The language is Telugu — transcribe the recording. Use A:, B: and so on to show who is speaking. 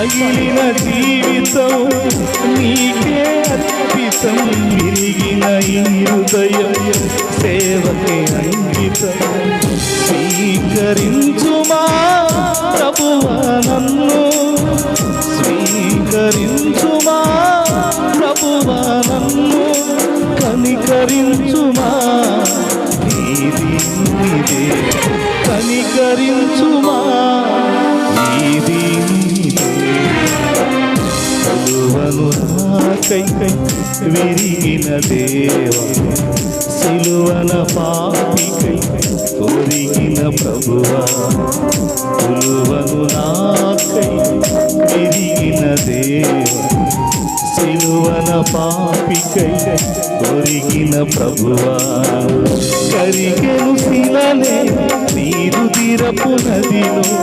A: పగిలిన జీవితం నీకే అర్పితం, విరిగిన ఈ హృదయం సేవకే అంకితం. స్వీకరించుమా ప్రభువా నన్ను, స్వీకరించుమా ప్రభువా నన్ను, కనికరించుమా నీది నీదే, కనికరించుమా నీది నీదే. సిలువను నాకై విరిగిన దేవా, సిలువన పాపికై కొరిగిన ప్రభువా, సిలువను నాకై విరిగిన దేవా, సిలువన పాపికై కొరిగిన ప్రభువా. కరిగెను శిలలే నీరు తీరపు నదిలో